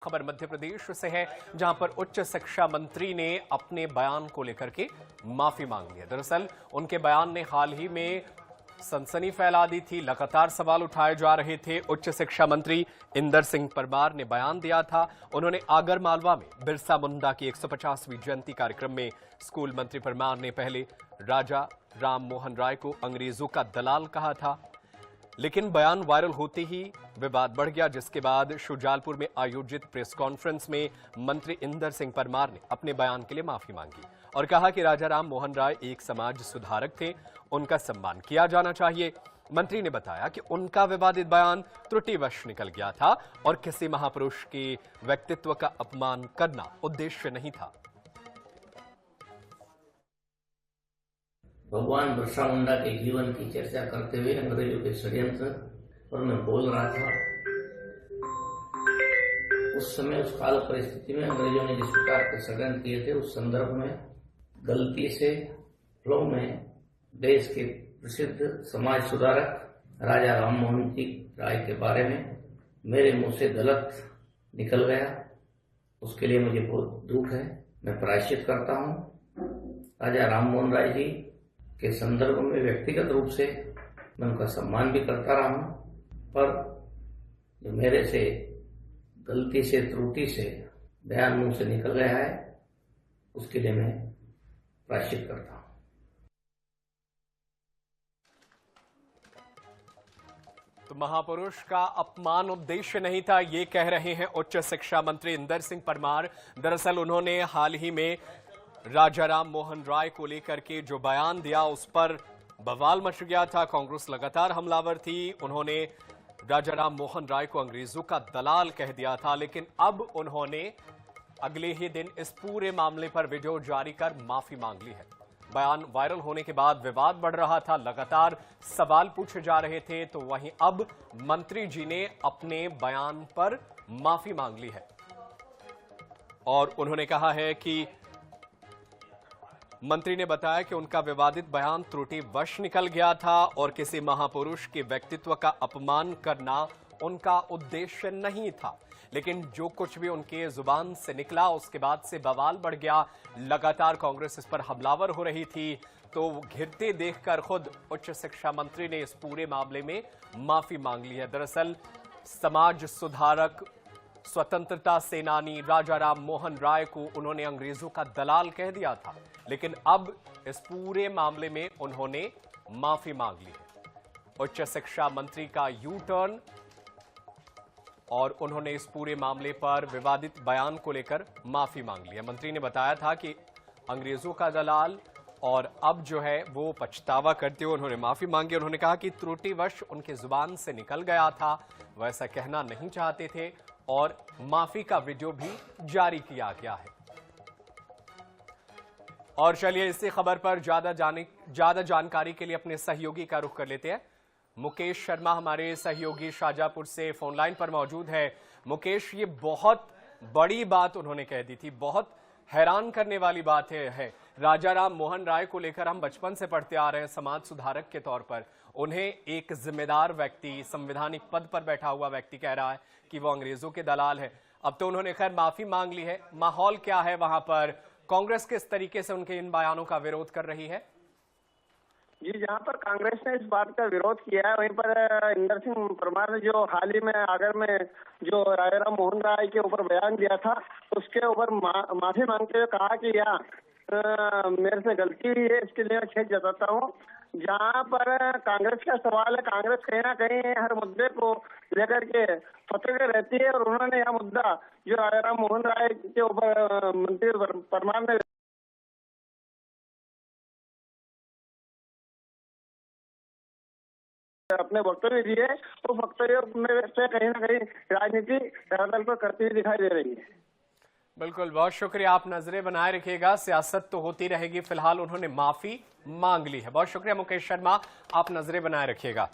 खबर मध्य प्रदेश से है, जहां पर उच्च शिक्षा मंत्री ने अपने बयान को लेकर के माफी मांग ली है। दरअसल उनके बयान ने हाल ही में सनसनी फैला दी थी। लगातार सवाल उठाए जा रहे थे। उच्च शिक्षा मंत्री इंदर सिंह परमार ने बयान दिया था। उन्होंने आगर मालवा में बिरसा मुंडा की 150वीं जयंती कार्यक्रम में स्कूल मंत्री परमार ने पहले राजा राम मोहन राय को अंग्रेजों का दलाल कहा था, लेकिन बयान वायरल होते ही विवाद बढ़ गया, जिसके बाद शुजालपुर में आयोजित प्रेस कॉन्फ्रेंस में मंत्री इंदर सिंह परमार ने अपने बयान के लिए माफी मांगी और कहा कि राजा राम मोहन राय एक समाज सुधारक थे, उनका सम्मान किया जाना चाहिए। मंत्री ने बताया कि उनका विवादित बयान त्रुटिवश निकल गया था और किसी महापुरुष के व्यक्तित्व का अपमान करना उद्देश्य नहीं था। भगवान बिरसा मुंडा के जीवन की चर्चा करते हुए अंग्रेजों के षड्यंत्र पर मैं बोल रहा था। उस समय उस काल परिस्थिति में अंग्रेजों ने जिस प्रकार के षड्यंत्र किए थे, उस संदर्भ में गलती से फ्लो में देश के प्रसिद्ध समाज सुधारक राजा राम मोहन जी राय के बारे में मेरे मुंह से गलत निकल गया। उसके लिए मुझे बहुत दुख है। मैं प्रायश्चित करता हूं। राजा राम मोहन राय जी के संदर्भ में व्यक्तिगत रूप से मैं उनका सम्मान भी करता रहा हूं, पर जो मेरे से गलती से त्रुटि से बयान मुंह से निकल गया है, उसके लिए मैं प्रायश्चित करता हूं। तो महापुरुष का अपमान उद्देश्य नहीं था, ये कह रहे हैं उच्च शिक्षा मंत्री इंदर सिंह परमार। दरअसल उन्होंने हाल ही में राजा राम मोहन राय को लेकर के जो बयान दिया, उस पर बवाल मच गया था। कांग्रेस लगातार हमलावर थी। उन्होंने राजा राम मोहन राय को अंग्रेजों का दलाल कह दिया था, लेकिन अब उन्होंने अगले ही दिन इस पूरे मामले पर वीडियो जारी कर माफी मांग ली है। बयान वायरल होने के बाद विवाद बढ़ रहा था, लगातार सवाल पूछे जा रहे थे, तो वहीं अब मंत्री जी ने अपने बयान पर माफी मांग ली है और उन्होंने कहा है कि मंत्री ने बताया कि उनका विवादित बयान त्रुटिवश निकल गया था और किसी महापुरुष के व्यक्तित्व का अपमान करना उनका उद्देश्य नहीं था, लेकिन जो कुछ भी उनके जुबान से निकला उसके बाद से बवाल बढ़ गया। लगातार कांग्रेस इस पर हमलावर हो रही थी, तो घिरते देखकर खुद उच्च शिक्षा मंत्री ने इस पूरे मामले में माफी मांग ली है। दरअसल समाज सुधारक, स्वतंत्रता सेनानी राजा राम मोहन राय को उन्होंने अंग्रेजों का दलाल कह दिया था, लेकिन अब इस पूरे मामले में उन्होंने माफी मांग ली है। उच्च शिक्षा मंत्री का यू टर्न और उन्होंने इस पूरे मामले पर विवादित बयान को लेकर माफी मांग ली है। मंत्री ने बताया था कि अंग्रेजों का दलाल, और अब जो है वो पछतावा करते हुए उन्होंने माफी मांगी। उन्होंने कहा कि त्रुटिवश उनके जुबान से निकल गया था, वैसा कहना नहीं चाहते थे और माफी का वीडियो भी जारी किया गया है। और चलिए इसी खबर पर ज्यादा जानकारी के लिए अपने सहयोगी का रुख कर लेते हैं। मुकेश शर्मा हमारे सहयोगी शाहजहांपुर से फोन लाइन पर मौजूद है। मुकेश, ये बहुत बड़ी बात उन्होंने कह दी थी, बहुत हैरान करने वाली बात है। राजा राम मोहन राय को लेकर हम बचपन से पढ़ते आ रहे हैं, समाज सुधारक के तौर पर उन्हें एक जिम्मेदार व्यक्ति, संवैधानिक पद पर बैठा हुआ व्यक्ति कह रहा है कि वो अंग्रेजों के दलाल है। अब तो उन्होंने खैर माफी मांग ली है। माहौल क्या है वहां पर? कांग्रेस किस तरीके से उनके इन बयानों का विरोध कर रही है? जी, जहां पर कांग्रेस ने इस बात का विरोध किया है, वहीं पर इंदर सिंह परमार ने जो हाल ही में आगर में जो राजा राम मोहन राय के ऊपर बयान दिया था, उसके ऊपर माफी मांगते हुए कहा कि यहाँ मेरे से गलती हुई है, इसके लिए मैं खेद जताता हूँ। जहाँ पर कांग्रेस का सवाल है, कांग्रेस कहीं ना कहीं हर मुद्दे को लेकर के फतवे रहती है और उन्होंने यह मुद्दा जो राजा राम मोहन राय के ऊपर मंत्री परमार ने अपने वक्तव्य दिए, तो वक्तव्य में से कहीं ना कहीं राजनीति धरातल पर करती हुई दिखाई दे रही है। बिल्कुल, बहुत शुक्रिया। आप नजरें बनाए रखिएगा, सियासत तो होती रहेगी। फिलहाल उन्होंने माफी मांग ली है। बहुत शुक्रिया मुकेश शर्मा, आप नजरें बनाए रखिएगा।